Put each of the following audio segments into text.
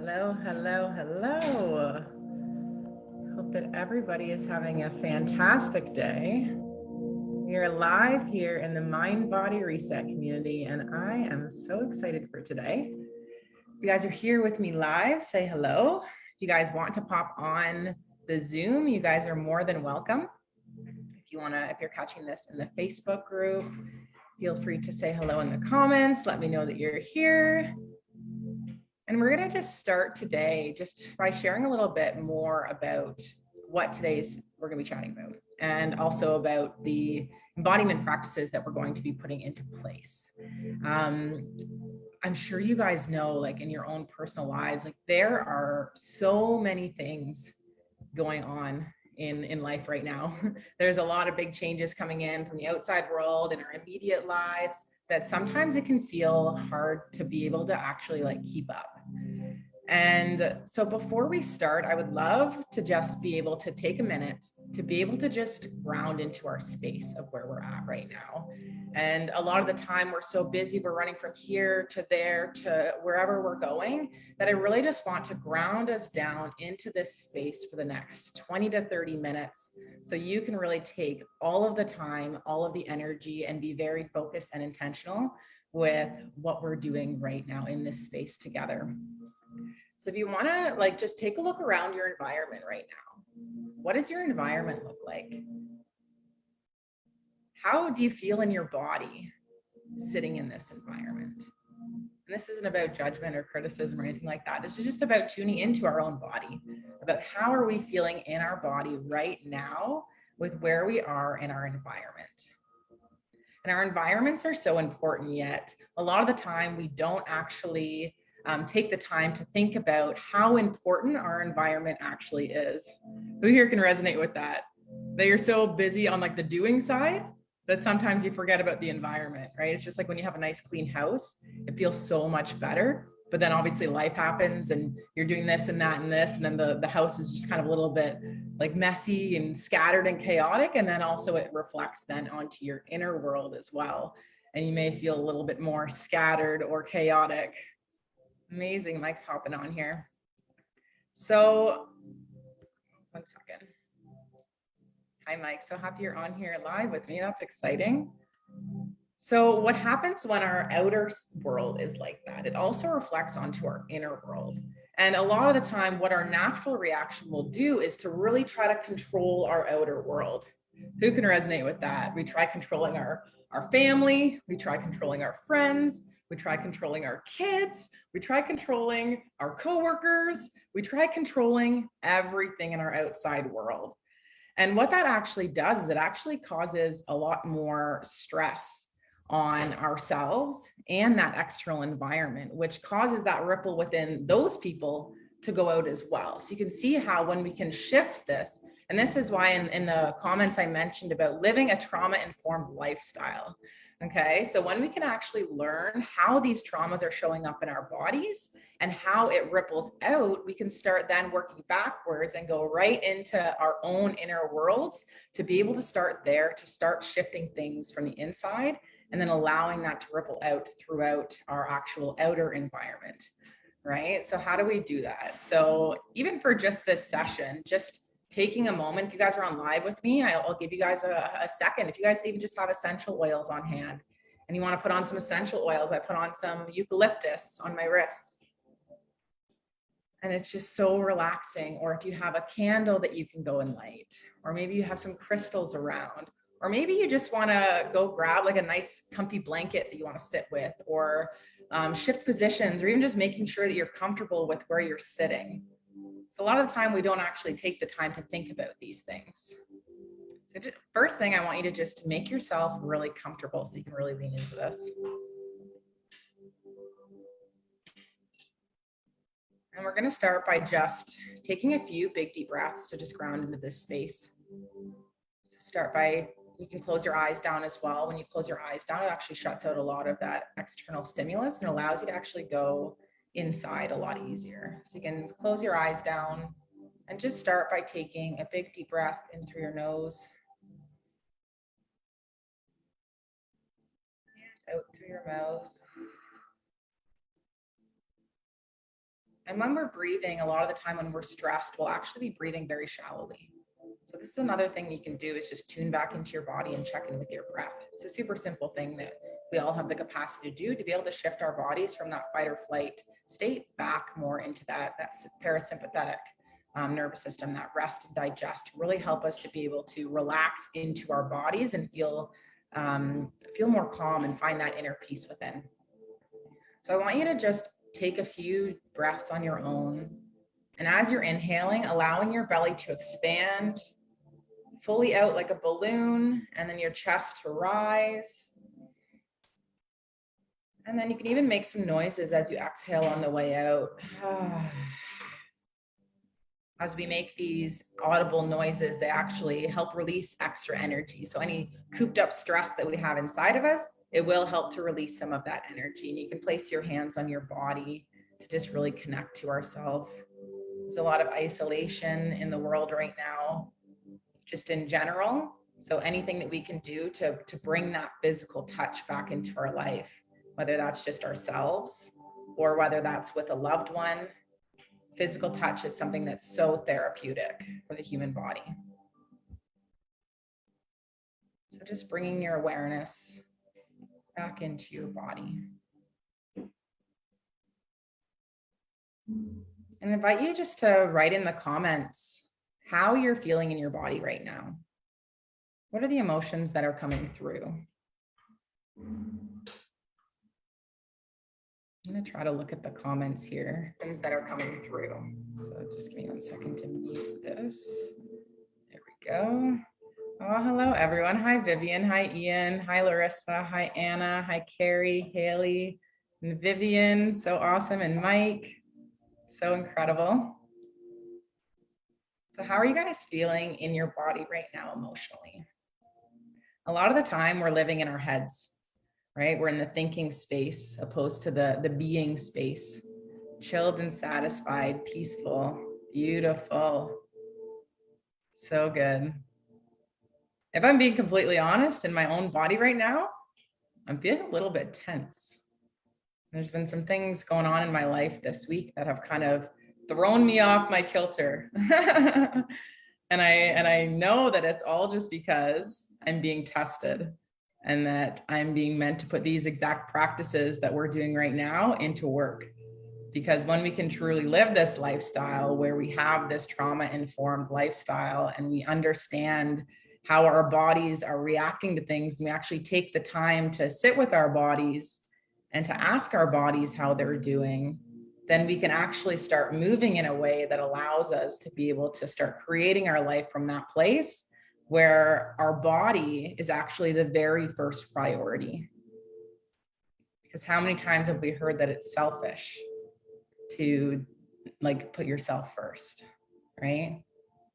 Hello, hello, hello. Hope that everybody is having a fantastic day. We are live here in the Mind Body Reset community, and I am so excited for today. If you guys are here with me live, say hello. If you guys want to pop on the Zoom, you guys are more than welcome. If you're catching this in the Facebook group, feel free to say hello in the comments. Let me know that you're here. And we're going to just start today just by sharing a little bit more about what we're going to be chatting about, and also about the embodiment practices that we're going to be putting into place. I'm sure you guys know, like in your own personal lives, like there are so many things going on in life right now. There's a lot of big changes coming in from the outside world in our immediate lives that sometimes it can feel hard to be able to actually like keep up. And so before we start, I would love to just be able to take a minute to be able to just ground into our space of where we're at right now. And a lot of the time we're so busy, we're running from here to there to wherever we're going, that I really just want to ground us down into this space for the next 20 to 30 minutes. So you can really take all of the time, all of the energy, and be very focused and intentional with what we're doing right now in this space together. So if you want to like just take a look around your environment right now, what does your environment look like? How do you feel in your body sitting in this environment? And this isn't about judgment or criticism or anything like that. This is just about tuning into our own body, about how are we feeling in our body right now with where we are in our environment. And our environments are so important, yet a lot of the time we don't actually take the time to think about how important our environment actually is. Who here can resonate with that? That you're so busy on like the doing side that sometimes you forget about the environment, right? It's just like when you have a nice clean house, it feels so much better. But then obviously life happens and you're doing this and that and this, and then the house is just kind of a little bit like messy and scattered and chaotic. And then also it reflects then onto your inner world as well. And you may feel a little bit more scattered or chaotic. Amazing, Mike's hopping on here. So, one second. Hi, Mike. So happy you're on here live with me. That's exciting. So what happens when our outer world is like that? It also reflects onto our inner world. And a lot of the time, what our natural reaction will do is to really try to control our outer world. Who can resonate with that? We try controlling our family. We try controlling our friends. We try controlling our kids. We try controlling our coworkers. We try controlling everything in our outside world. And what that actually does is it actually causes a lot more stress on ourselves and that external environment, which causes that ripple within those people to go out as well. So you can see how when we can shift this, and this is why in the comments I mentioned about living a trauma-informed lifestyle. Okay, so when we can actually learn how these traumas are showing up in our bodies and how it ripples out, we can start then working backwards and go right into our own inner worlds to be able to start there, to start shifting things from the inside and then allowing that to ripple out throughout our actual outer environment, right? So how do we do that? So even for just this session, just taking a moment, if you guys are on live with me, I'll give you guys a second. If you guys even just have essential oils on hand and you want to put on some essential oils, I put on some eucalyptus on my wrists. And it's just so relaxing. Or if you have a candle that you can go and light, or maybe you have some crystals around, or maybe you just want to go grab like a nice comfy blanket that you want to sit with, or shift positions, or even just making sure that you're comfortable with where you're sitting. So a lot of the time we don't actually take the time to think about these things. So first thing, I want you to just make yourself really comfortable so you can really lean into this. And we're going to start by just taking a few big deep breaths to just ground into this space. So start by, you can close your eyes down as well. When you close your eyes down, it actually shuts out a lot of that external stimulus and allows you to actually go inside a lot easier. So you can close your eyes down and just start by taking a big deep breath in through your nose and out through your mouth. And when we're breathing, a lot of the time when we're stressed, we'll actually be breathing very shallowly. So this is another thing you can do, is just tune back into your body and check in with your breath. It's a super simple thing that we all have the capacity to do, to be able to shift our bodies from that fight or flight state back more into that parasympathetic nervous system, that rest and digest, really help us to be able to relax into our bodies and feel more calm and find that inner peace within. So I want you to just take a few breaths on your own. And as you're inhaling, allowing your belly to expand fully out like a balloon, and then your chest to rise. And then you can even make some noises as you exhale on the way out. As we make these audible noises, they actually help release extra energy. So any cooped up stress that we have inside of us, it will help to release some of that energy. And you can place your hands on your body to just really connect to ourselves. There's a lot of isolation in the world right now, just in general. So anything that we can do to bring that physical touch back into our life, whether that's just ourselves or whether that's with a loved one, physical touch is something that's so therapeutic for the human body. So just bringing your awareness back into your body. And I invite you just to write in the comments how you're feeling in your body right now. What are the emotions that are coming through? I'm going to try to look at the comments here, things that are coming through. So just give me 1 second to mute this. There we go. Oh, hello, everyone. Hi, Vivian. Hi, Ian. Hi, Larissa. Hi, Anna. Hi, Carrie, Haley, and Vivian. So awesome. And Mike. So incredible. So how are you guys feeling in your body right now emotionally? A lot of the time we're living in our heads, right? We're in the thinking space opposed to the being space. Chilled and satisfied, peaceful, beautiful. So good. If I'm being completely honest, in my own body right now, I'm feeling a little bit tense. There's been some things going on in my life this week that have kind of thrown me off my kilter. And I know that it's all just because I'm being tested, and that I'm being meant to put these exact practices that we're doing right now into work. Because when we can truly live this lifestyle where we have this trauma-informed lifestyle and we understand how our bodies are reacting to things, and we actually take the time to sit with our bodies and to ask our bodies how they're doing, then we can actually start moving in a way that allows us to be able to start creating our life from that place where our body is actually the very first priority. Because how many times have we heard that it's selfish to like put yourself first, right?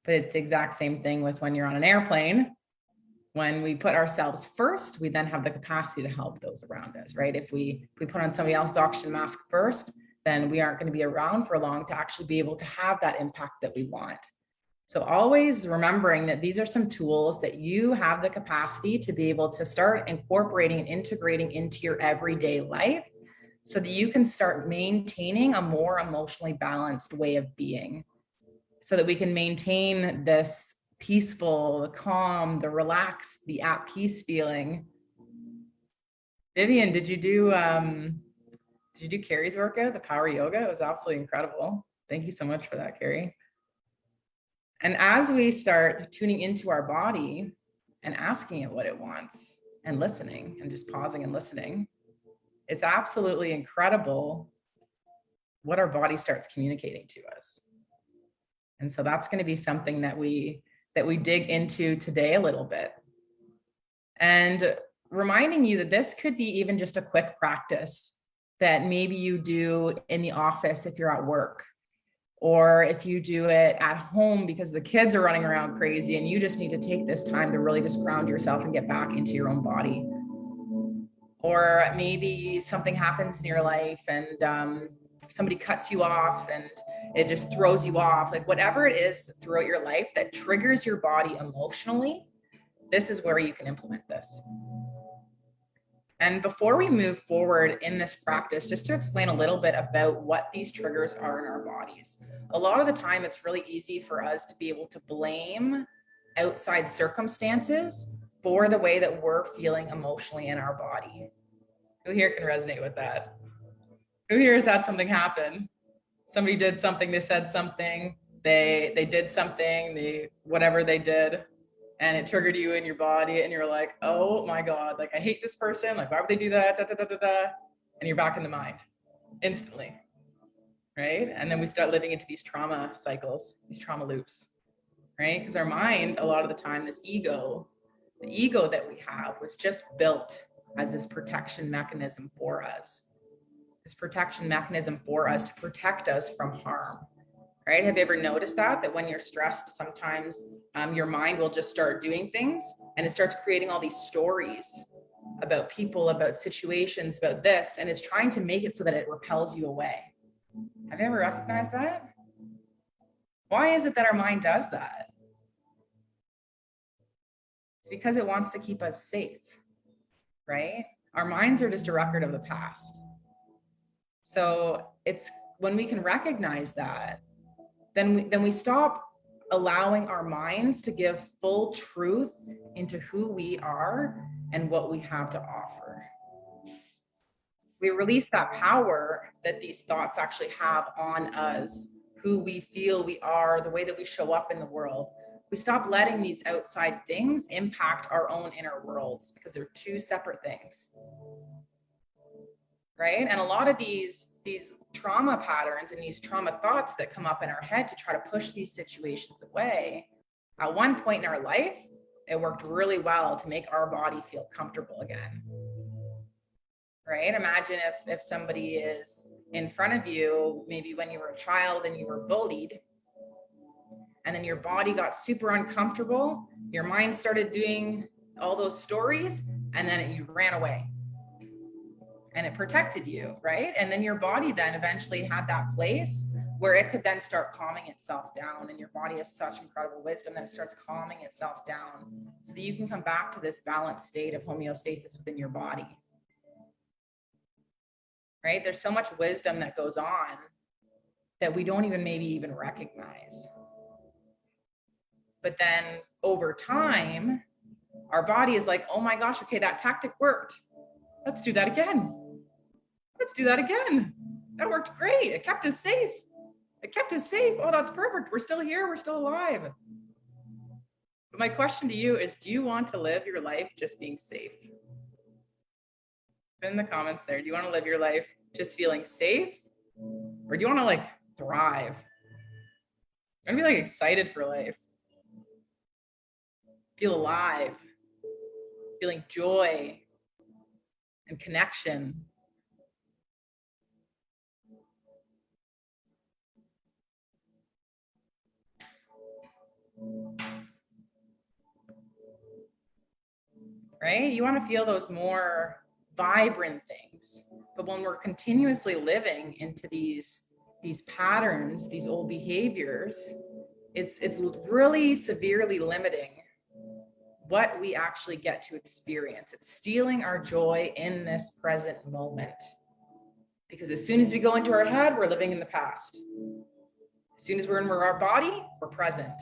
But it's the exact same thing with when you're on an airplane. When we put ourselves first, we then have the capacity to help those around us, right? If we put on somebody else's oxygen mask first, then we aren't going to be around for long to actually be able to have that impact that we want. So always remembering that these are some tools that you have the capacity to be able to start incorporating and integrating into your everyday life so that you can start maintaining a more emotionally balanced way of being, so that we can maintain this peaceful, the calm, the relaxed, the at peace feeling. Vivian, did you do Carrie's workout, the power yoga? It was absolutely incredible. Thank you so much for that, Carrie. And as we start tuning into our body and asking it what it wants and listening and just pausing and listening, it's absolutely incredible what our body starts communicating to us. And so that's going to be something that we dig into today a little bit. And reminding you that this could be even just a quick practice that maybe you do in the office if you're at work, or if you do it at home because the kids are running around crazy and you just need to take this time to really just ground yourself and get back into your own body. Or maybe something happens in your life and somebody cuts you off and it just throws you off. Like whatever it is throughout your life that triggers your body emotionally, this is where you can implement this. And before we move forward in this practice, just to explain a little bit about what these triggers are in our bodies. A lot of the time, it's really easy for us to be able to blame outside circumstances for the way that we're feeling emotionally in our body. Who here can resonate with that? Who here has had something happen? Somebody did something, they said something, they did something, whatever they did, and it triggered you in your body, and you're like, oh my God, like I hate this person, like why would they do that, da, da, da, da, da. And you're back in the mind instantly, right? And then we start living into these trauma cycles, these trauma loops, right? Because our mind, a lot of the time, this ego, the ego that we have was just built as this protection mechanism for us. This protection mechanism for us to protect us from harm, right? Have you ever noticed that when you're stressed, sometimes your mind will just start doing things and it starts creating all these stories about people, about situations, about this, and it's trying to make it so that it repels you away. Have you ever recognized that? Why is it that our mind does that? It's because it wants to keep us safe, right? Our minds are just a record of the past. So it's when we can recognize that, then we stop allowing our minds to give full truth into who we are and what we have to offer. We release that power that these thoughts actually have on us, who we feel we are, the way that we show up in the world. We stop letting these outside things impact our own inner worlds because they're two separate things. Right? And a lot of these trauma patterns and these trauma thoughts that come up in our head to try to push these situations away, at one point in our life, it worked really well to make our body feel comfortable again. Right? Imagine if somebody is in front of you, maybe when you were a child and you were bullied, and then your body got super uncomfortable, your mind started doing all those stories, and then you ran away. And it protected you, right? And then your body then eventually had that place where it could then start calming itself down. And your body has such incredible wisdom that it starts calming itself down so that you can come back to this balanced state of homeostasis within your body, right? There's so much wisdom that goes on that we don't maybe even recognize. But then over time, our body is like, oh my gosh, okay, that tactic worked. Let's do that again. Let's do that again. That worked great. It kept us safe. It kept us safe. Oh, that's perfect. We're still here. We're still alive. But my question to you is, do you want to live your life just being safe? Put in the comments there. Do you want to live your life just feeling safe? Or do you want to like thrive? You want to be like excited for life? Feel alive. Feeling joy and connection. Right? You want to feel those more vibrant things. But when we're continuously living into these patterns, these old behaviors, it's really severely limiting what we actually get to experience. It's stealing our joy in this present moment. Because as soon as we go into our head, we're living in the past. As soon as we're in our body, we're present.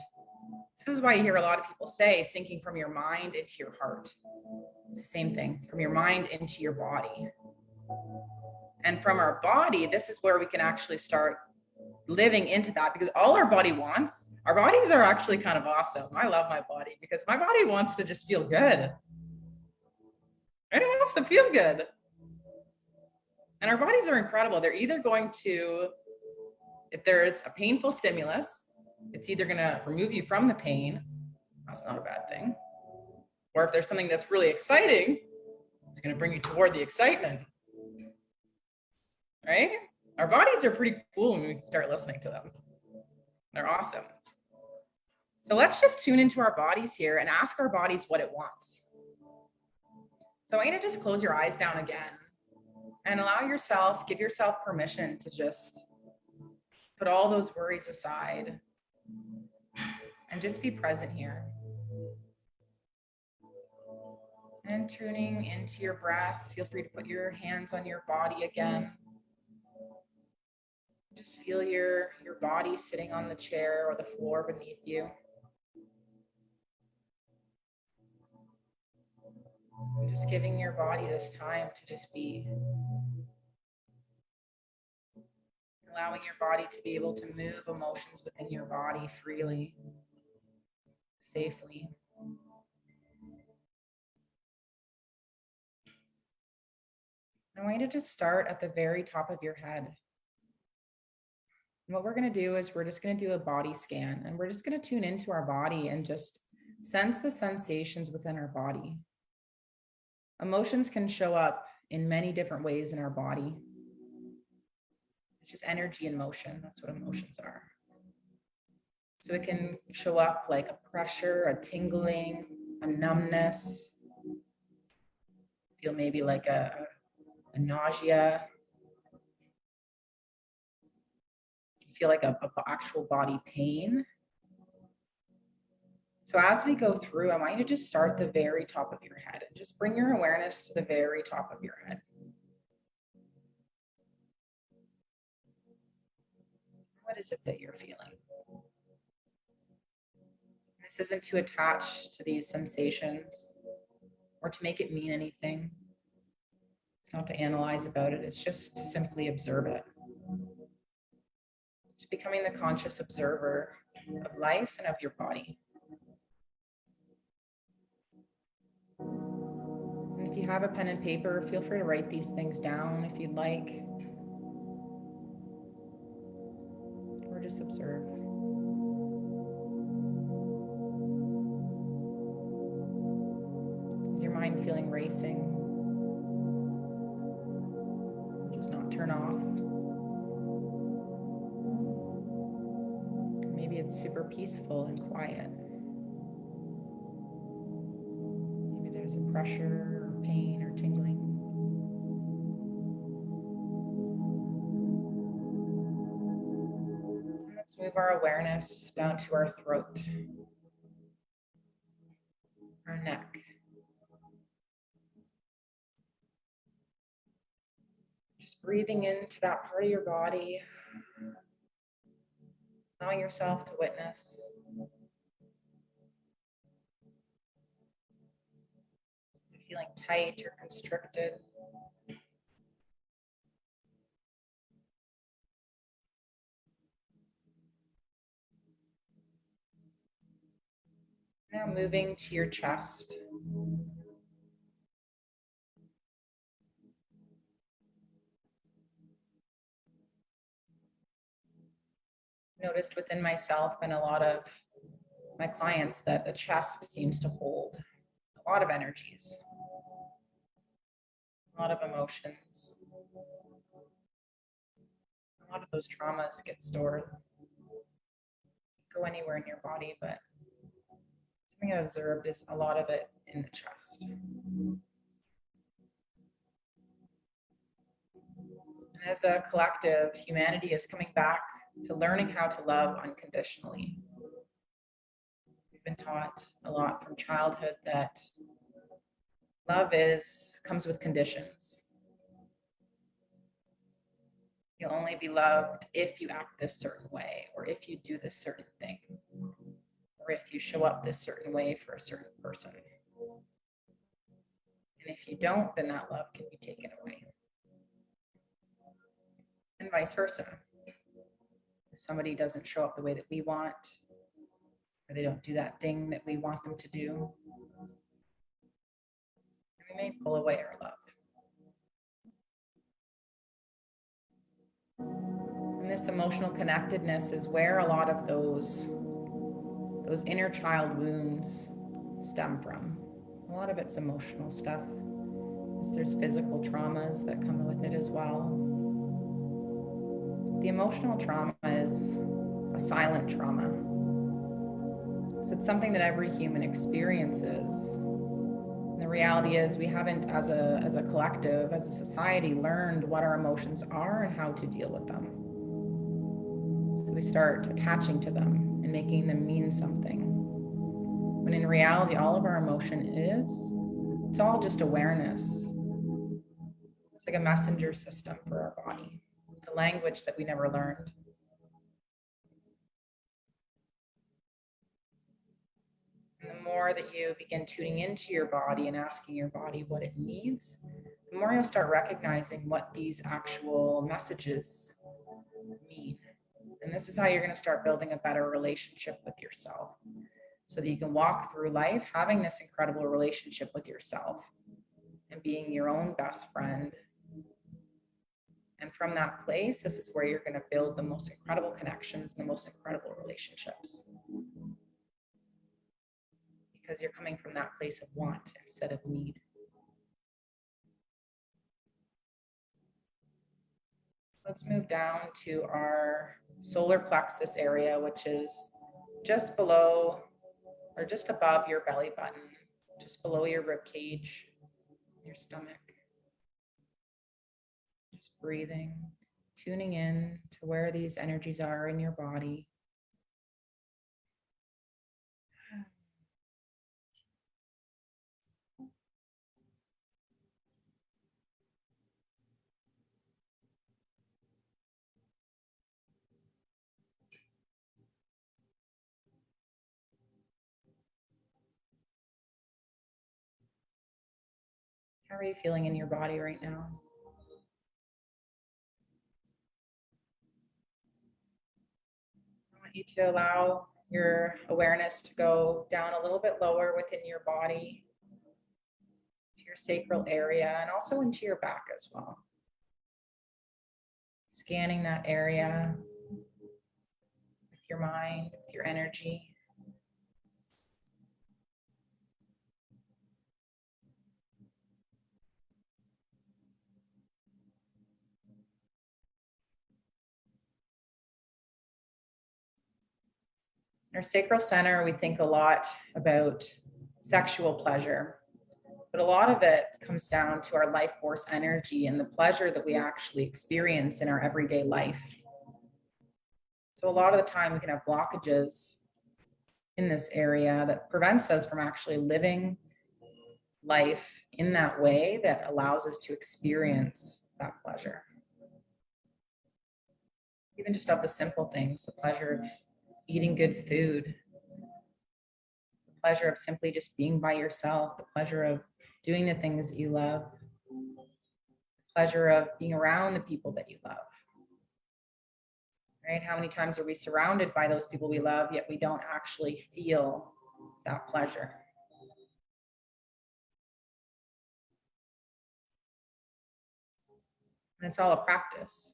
This is why you hear a lot of people say sinking from your mind into your heart. It's the same thing, from your mind into your body. And from our body, this is where we can actually start living into that, because all our body wants, our bodies are actually kind of awesome. I love my body because my body wants to just feel good. Right? It wants to feel good. And our bodies are incredible. They're either going to, if there's a painful stimulus, it's either going to remove you from the pain. That's not a bad thing. Or if there's something that's really exciting, it's going to bring you toward the excitement. Right? Our bodies are pretty cool when we start listening to them. They're awesome. So let's just tune into our bodies here and ask our bodies what it wants. So I want you to just close your eyes down again and allow yourself, give yourself permission to just put all those worries aside and just be present here. And tuning into your breath. Feel free to put your hands on your body again. Just feel your body sitting on the chair or the floor beneath you. Just giving your body this time to just be. Allowing your body to be able to move emotions within your body freely, safely. I want you to just start at the very top of your head. And what we're going to do is we're just going to do a body scan, and we're just going to tune into our body and just sense the sensations within our body. Emotions can show up in many different ways in our body. It's just energy in motion. That's what emotions are. So it can show up like a pressure, a tingling, a numbness. Feel maybe like a nausea. You feel like a actual body pain. So as we go through, I want you to just start at the very top of your head and just bring your awareness to the very top of your head. What is it that you're feeling? This isn't to attach to these sensations or to make it mean anything. It's not to analyze about it. It's just to simply observe it. Just becoming the conscious observer of life and of your body. And if you have a pen and paper, feel free to write these things down if you'd like. Or just observe. Is your mind feeling racing? Just not turn off. Maybe it's super peaceful and quiet. Maybe there's a pressure or pain or tingling. Let's move our awareness down to our throat, our neck. Just breathing into that part of your body, allowing yourself to witness. Is it feeling tight or constricted? Now moving to your chest. Noticed within myself and a lot of my clients that the chest seems to hold a lot of energies, a lot of emotions. A lot of those traumas get stored. Go anywhere in your body, but something I've observed is a lot of it in the chest. And as a collective, humanity is coming back to learning how to love unconditionally. We've been taught a lot from childhood that love comes with conditions. You'll only be loved if you act this certain way, or if you do this certain thing, or if you show up this certain way for a certain person. And if you don't, then that love can be taken away. And vice versa. If somebody doesn't show up the way that we want, or they don't do that thing that we want them to do, we may pull away our love. And this emotional connectedness is where a lot of those inner child wounds stem from. A lot of it's emotional stuff. There's physical traumas that come with it as well. The emotional trauma is a silent trauma. So it's something that every human experiences. And the reality is we haven't, as a collective, as a society, learned what our emotions are and how to deal with them. So we start attaching to them and making them mean something. When in reality, all of our emotion It's all just awareness. It's like a messenger system for our body. It's a language that we never learned. And the more that you begin tuning into your body and asking your body what it needs, the more you'll start recognizing what these actual messages mean. And this is how you're going to start building a better relationship with yourself, so that you can walk through life having this incredible relationship with yourself and being your own best friend. And from that place, this is where you're going to build the most incredible connections and the most incredible relationships, because you're coming from that place of want instead of need. Let's move down to our solar plexus area, which is just below or just above your belly button, just below your rib cage, your stomach. Just breathing, tuning in to where these energies are in your body. How are you feeling in your body right now? I want you to allow your awareness to go down a little bit lower within your body, to your sacral area, and also into your back as well. Scanning that area with your mind, with your energy. In our sacral center, we think a lot about sexual pleasure, but a lot of it comes down to our life force energy and the pleasure that we actually experience in our everyday life. So a lot of the time we can have blockages in this area that prevents us from actually living life in that way that allows us to experience that pleasure. Even just of the simple things, the pleasure of eating good food, the pleasure of simply just being by yourself, the pleasure of doing the things that you love, the pleasure of being around the people that you love. Right? How many times are we surrounded by those people we love, yet we don't actually feel that pleasure? And it's all a practice.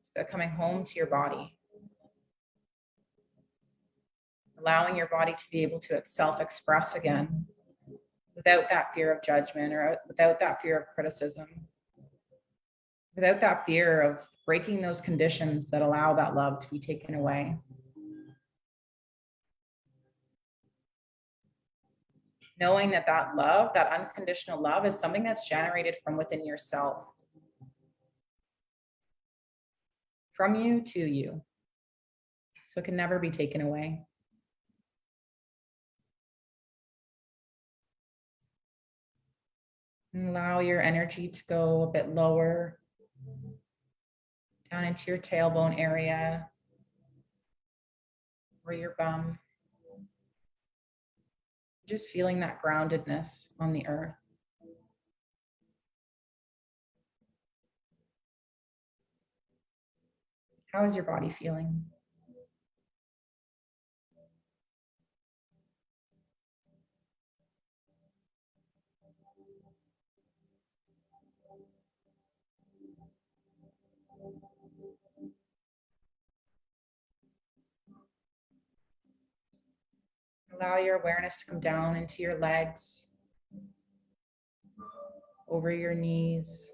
It's about coming home to your body, allowing your body to be able to self-express again without that fear of judgment or without that fear of criticism, without that fear of breaking those conditions that allow that love to be taken away. Knowing that that love, that unconditional love, is something that's generated from within yourself, from you to you. So it can never be taken away. And allow your energy to go a bit lower, down into your tailbone area, or your bum. Just feeling that groundedness on the earth. How is your body feeling? Allow your awareness to come down into your legs, over your knees.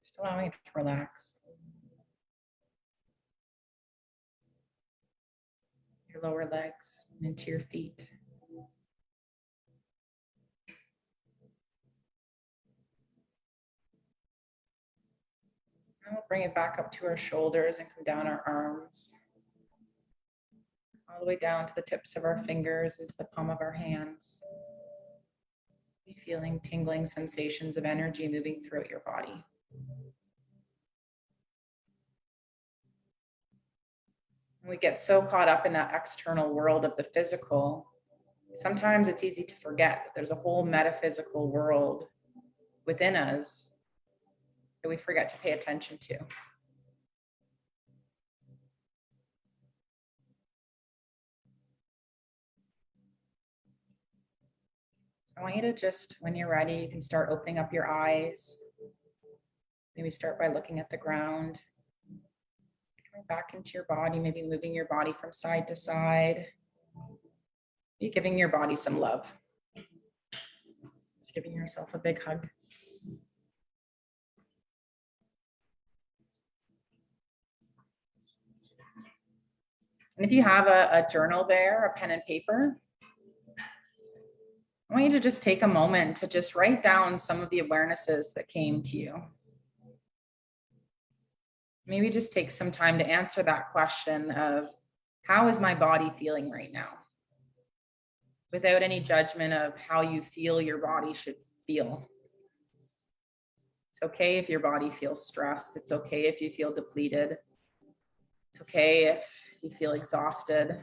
Just allowing it to relax. Your lower legs and into your feet. And we'll bring it back up to our shoulders and come down our arms, all the way down to the tips of our fingers into the palm of our hands. Be feeling tingling sensations of energy moving throughout your body. We get so caught up in that external world of the physical. Sometimes it's easy to forget that there's a whole metaphysical world within us that we forget to pay attention to. So I want you to just, when you're ready, you can start opening up your eyes. Maybe start by looking at the ground. Coming back into your body, maybe moving your body from side to side. Maybe giving your body some love. Just giving yourself a big hug. And if you have a journal there, a pen and paper, I want you to just take a moment to just write down some of the awarenesses that came to you. Maybe just take some time to answer that question of, how is my body feeling right now? Without any judgment of how you feel your body should feel. It's okay if your body feels stressed. It's okay if you feel depleted. It's okay if you feel exhausted.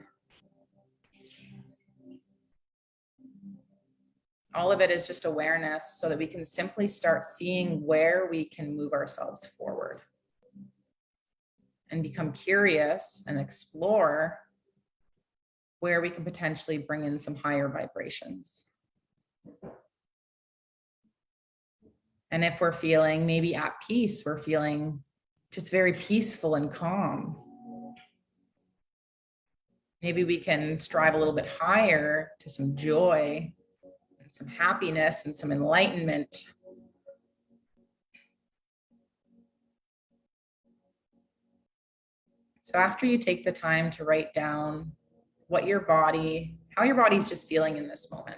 All of it is just awareness so that we can simply start seeing where we can move ourselves forward and become curious and explore where we can potentially bring in some higher vibrations. And if we're feeling maybe at peace, we're feeling just very peaceful and calm. Maybe we can strive a little bit higher to some joy and some happiness and some enlightenment. So after you take the time to write down how your body is just feeling in this moment.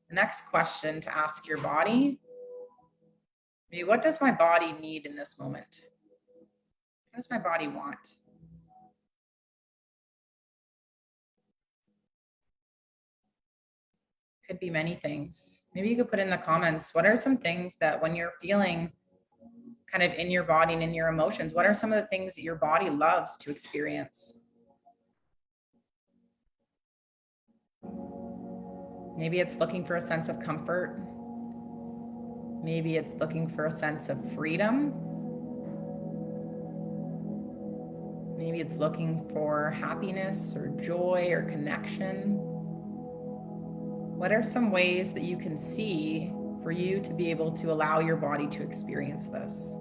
The next question to ask your body, maybe, what does my body need in this moment? What does my body want? Could be many things. Maybe you could put in the comments, what are some things that when you're feeling kind of in your body and in your emotions, what are some of the things that your body loves to experience? Maybe it's looking for a sense of comfort. Maybe it's looking for a sense of freedom. Maybe it's looking for happiness or joy or connection. What are some ways that you can see for you to be able to allow your body to experience this?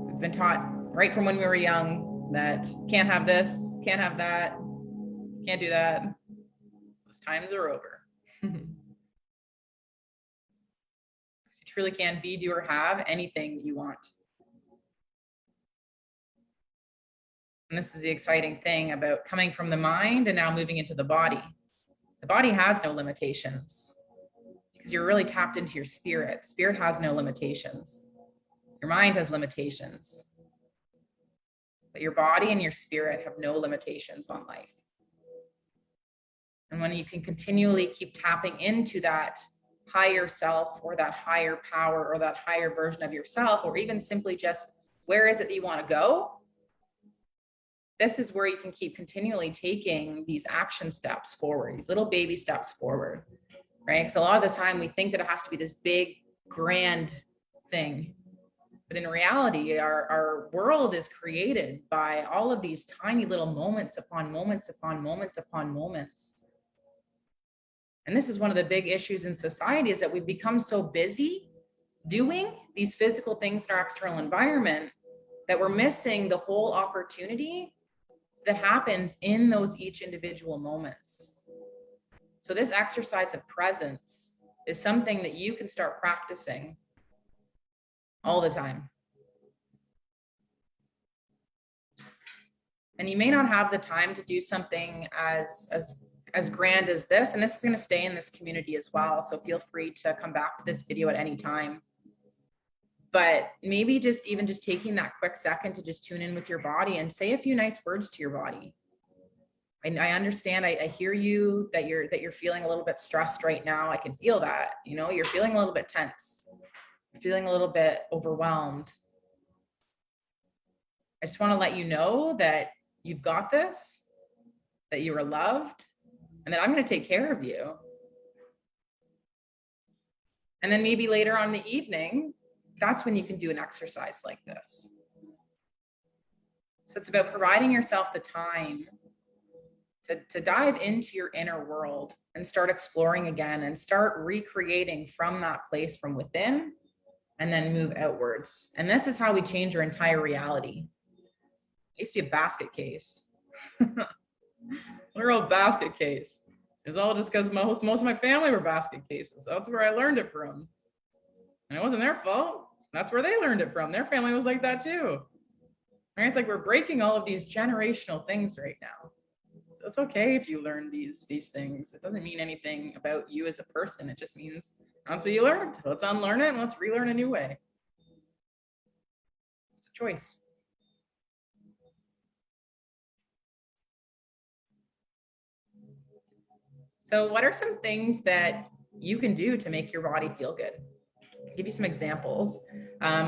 We've been taught right from when we were young that can't have this, can't have that, can't do that. Those times are over. You truly can be, do, or have anything that you want. And this is the exciting thing about coming from the mind and now moving into the body. The body has no limitations because you're really tapped into your spirit. Spirit has no limitations. Your mind has limitations. But your body and your spirit have no limitations on life. And when you can continually keep tapping into that higher self or that higher power or that higher version of yourself, or even simply just where is it that you want to go? This is where you can keep continually taking these action steps forward, these little baby steps forward, right? Because a lot of the time we think that it has to be this big, grand thing. But in reality, our world is created by all of these tiny little moments upon moments upon moments upon moments. And this is one of the big issues in society, is that we've become so busy doing these physical things in our external environment that we're missing the whole opportunity that happens in those each individual moments. So this exercise of presence is something that you can start practicing all the time. And you may not have the time to do something as as grand as this, and this is going to stay in this community as well. So feel free to come back to this video at any time. But maybe just taking that quick second to just tune in with your body and say a few nice words to your body. And I understand, I hear you that you're feeling a little bit stressed right now. I can feel that, you know, you're feeling a little bit tense. You're feeling a little bit overwhelmed. I just want to let you know that you've got this, that you are loved, and that I'm going to take care of you. And then maybe later on in the evening, that's when you can do an exercise like this. So it's about providing yourself the time to dive into your inner world and start exploring again and start recreating from that place from within and then move outwards. And this is how we change your entire reality. It used to be a basket case. Literal basket case. It was all just because most of my family were basket cases. That's where I learned it from. And it wasn't their fault. That's where they learned it from. Their family was like that too. Right? It's like we're breaking all of these generational things right now. So it's okay if you learn these things. It doesn't mean anything about you as a person. It just means that's what you learned. Let's unlearn it and let's relearn a new way. It's a choice. So what are some things that you can do to make your body feel good? I'll give you some examples.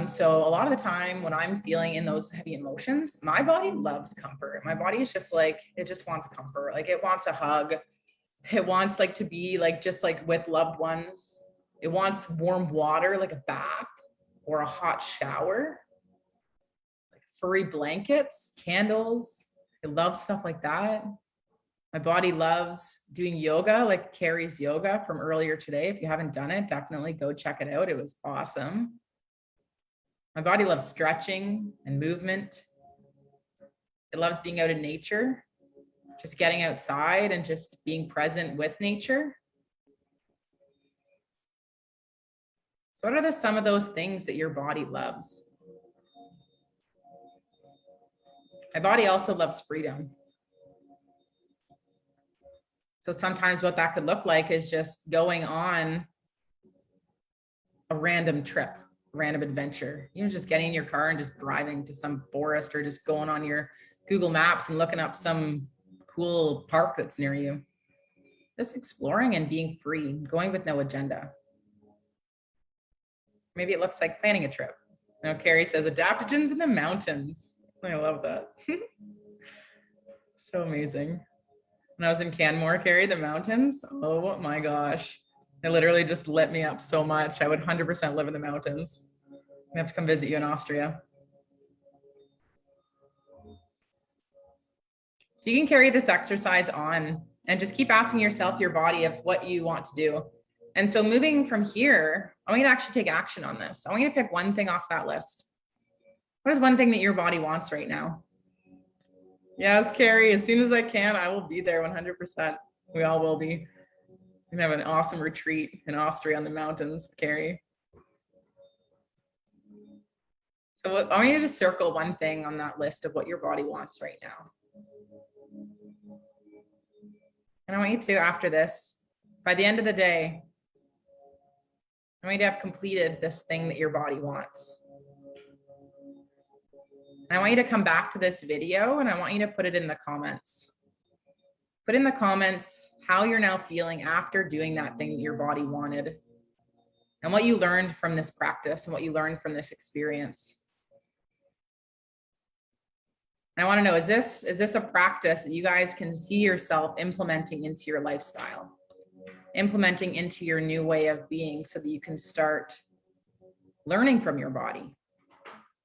So a lot of the time when I'm feeling in those heavy emotions, my body loves comfort. My body is just like, it just wants comfort. Like it wants a hug. It wants like to be like, just like with loved ones. It wants warm water, like a bath or a hot shower, like furry blankets, candles. It loves stuff like that. My body loves doing yoga, like Carrie's yoga from earlier today. If you haven't done it, definitely go check it out. It was awesome. My body loves stretching and movement. It loves being out in nature, just getting outside and just being present with nature. So what are some of those things that your body loves? My body also loves freedom. So sometimes what that could look like is just going on a random trip, random adventure, you know, just getting in your car and just driving to some forest or just going on your Google Maps and looking up some cool park that's near you. Just exploring and being free, going with no agenda. Maybe it looks like planning a trip. Now, Carrie says adaptogens in the mountains. I love that. So amazing. When I was in Canmore, Carrie, the mountains, oh my gosh. It literally just lit me up so much. I would 100% live in the mountains. I have to come visit you in Austria. So you can carry this exercise on and just keep asking yourself, your body, of what you want to do. And so moving from here, I want you to actually take action on this. I want you to pick one thing off that list. What is one thing that your body wants right now? Yes, Carrie, as soon as I can, I will be there 100%. We all will be. We can have an awesome retreat in Austria on the mountains, Carrie. So I want you to just circle one thing on that list of what your body wants right now. And I want you to, after this, by the end of the day, I want you to have completed this thing that your body wants. And I want you to come back to this video and I want you to put it in the comments. Put in the comments how you're now feeling after doing that thing that your body wanted and what you learned from this practice and what you learned from this experience. And I want to know, is this a practice that you guys can see yourself implementing into your lifestyle, implementing into your new way of being so that you can start learning from your body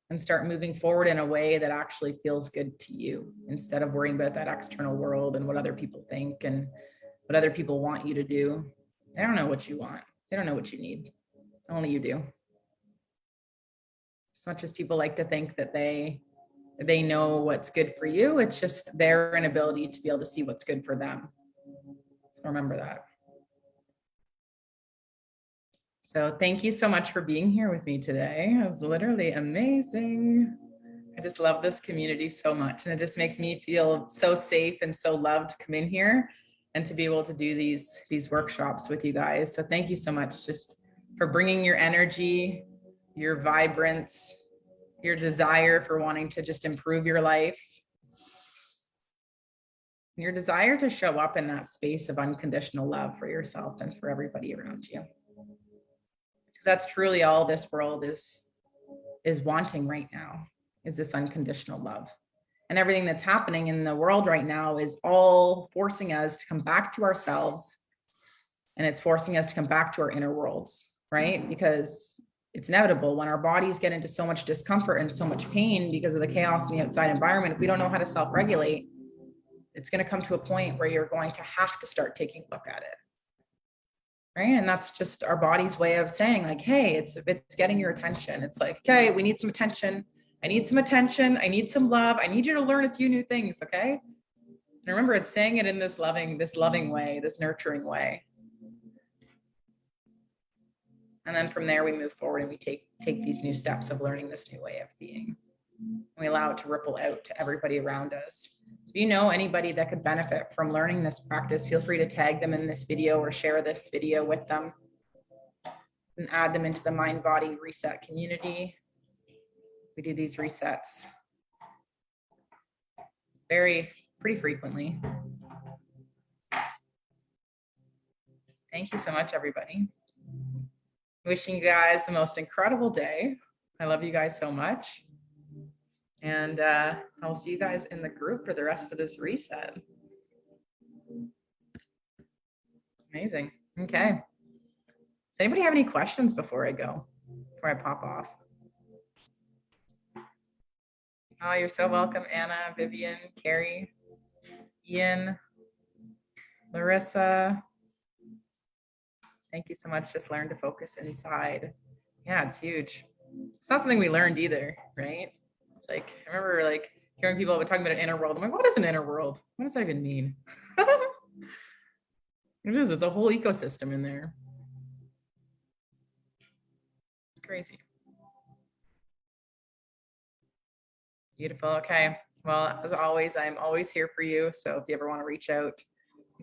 and start moving forward in a way that actually feels good to you instead of worrying about that external world and what other people think and what other people want you to do. They don't know what you want. They don't know what you need. Only you do. As much as people like to think that they know what's good for you, it's just their inability to be able to see what's good for them. So remember that. So thank you so much for being here with me today. It was literally amazing. I just love this community so much. And it just makes me feel so safe and so loved to come in here and to be able to do these workshops with you guys. So thank you so much just for bringing your energy, your vibrance, your desire for wanting to just improve your life, your desire to show up in that space of unconditional love for yourself and for everybody around you. Because that's truly all this world is wanting right now, is this unconditional love. And everything that's happening in the world right now is all forcing us to come back to ourselves, and it's forcing us to come back to our inner worlds, right? Because it's inevitable when our bodies get into so much discomfort and so much pain because of the chaos in the outside environment. If we don't know how to self-regulate, it's going to come to a point where you're going to have to start taking a look at it, right? And that's just our body's way of saying like, hey, it's getting your attention. It's like, okay, we need some attention. I need some attention. I need some love. I need you to learn a few new things, okay? And remember, it's saying it in this loving way, this nurturing way. And then from there, we move forward and we take these new steps of learning this new way of being. And we allow it to ripple out to everybody around us. So if you know anybody that could benefit from learning this practice, feel free to tag them in this video or share this video with them and add them into the Mind Body Reset community. We do these resets pretty frequently. Thank you so much, everybody. Wishing you guys the most incredible day. I love you guys so much. And I'll see you guys in the group for the rest of this reset. Amazing. Okay. Does anybody have any questions before I pop off? Oh, you're so welcome, Anna, Vivian, Carrie, Ian, Larissa. Thank you so much. Just learn to focus inside. Yeah, it's huge. It's not something we learned either, right? It's like, I remember like hearing people talking about an inner world. I'm like, what is an inner world? What does that even mean? It is, it's a whole ecosystem in there. It's crazy. Beautiful. Okay. Well, as always, I'm always here for you. So if you ever want to reach out,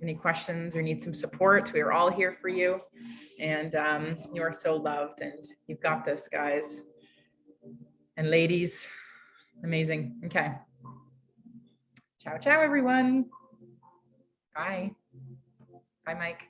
any questions or need some support, we are all here for you. And you are so loved and you've got this, guys and ladies. Amazing. Okay. Ciao, ciao, everyone. Bye. Bye, Mike.